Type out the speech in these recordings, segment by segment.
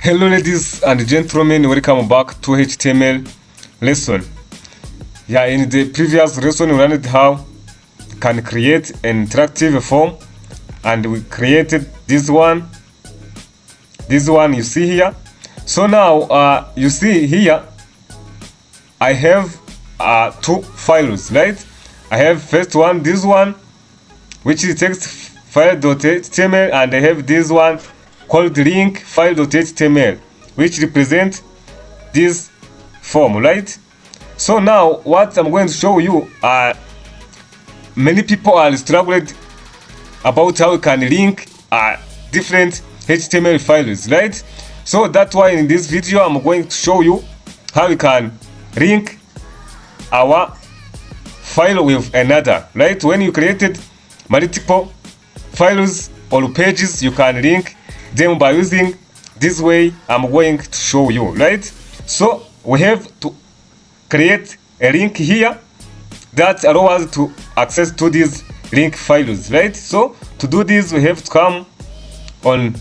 Hello ladies and gentlemen, welcome back to HTML lesson. In the previous lesson we learned how you can create an interactive form, and we created this one you see here. So now you see here I have two files, right? I have first one, this one, which is text file.html, and I have this one called link file.html, which represent this form, right? So now what I'm going to show you, many people are struggling about how you can link different HTML files, right? So that's why in this video I'm going to show you how you can link our file with another, right? When you created multiple files or pages, you can link them by using this way I'm going to show you, right? So we have to create a link here that allows us to access to these link files, right? So to do this we have to come on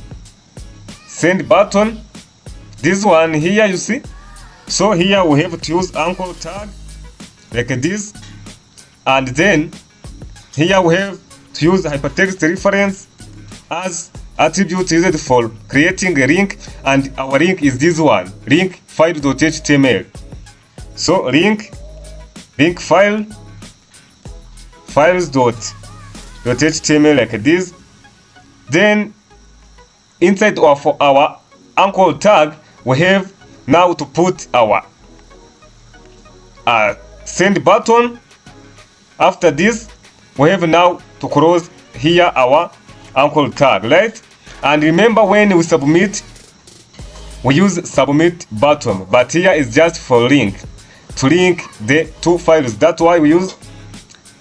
send button, this one here, you see. So here we have to use anchor tag like this, and then here we have to use hypertext reference as attribute used for creating a link, and our link is this one, link file.html. So link file files.html like this. Then inside of our anchor tag we have now to put our send button. After this we have now to close here our anchor tag, right? And remember, when we submit we use submit button, but here is just for link, to link the two files. That's why we use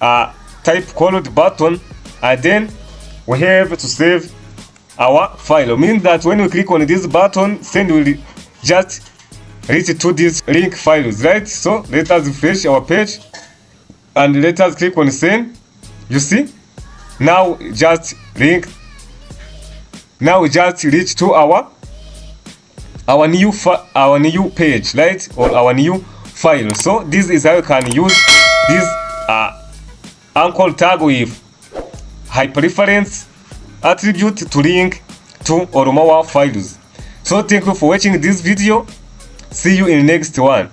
type called button, and then we have to save our file. Means that when we click on this button, send will just reach to these link files, right? So let us refresh our page and let us click on send. You see, now just link, now we just reach to our new page, right? Or our new file. So this is how you can use this anchor tag with hyperreference attribute to link two or more files. So thank you for watching this video. See you in the next one.